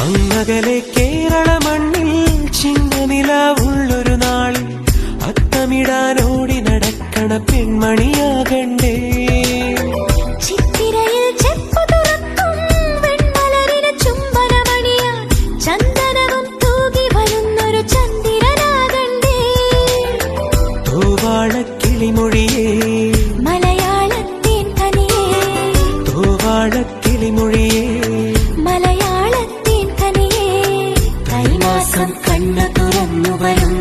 അങ്ങകലെ കേരള മണ്ണിൽ ചിങ്ങനിലാവുള്ളൊരു നാളിൽ അത്തമിടാനോടി നടക്കണ പെൺമണിയാകണ്ടേ. ചിത്തിരയിൽ ചെപ്പു തുറക്കും വെൺമലരിന് ചുംബനമണിയാൻ ചന്ദനവും തൂകി വരുന്നൊരു ചന്ദ്രനാകണ്ടേ. തൂവാളക്കിളിമൊഴിയേ മലയാളത്തിൻ കനിയേ, തൂവാളക്കിളിമൊഴിയേ മലയാളത്തിൻ കനിയേ. കൈമാസം കണ്ണു തുറന്നു വരും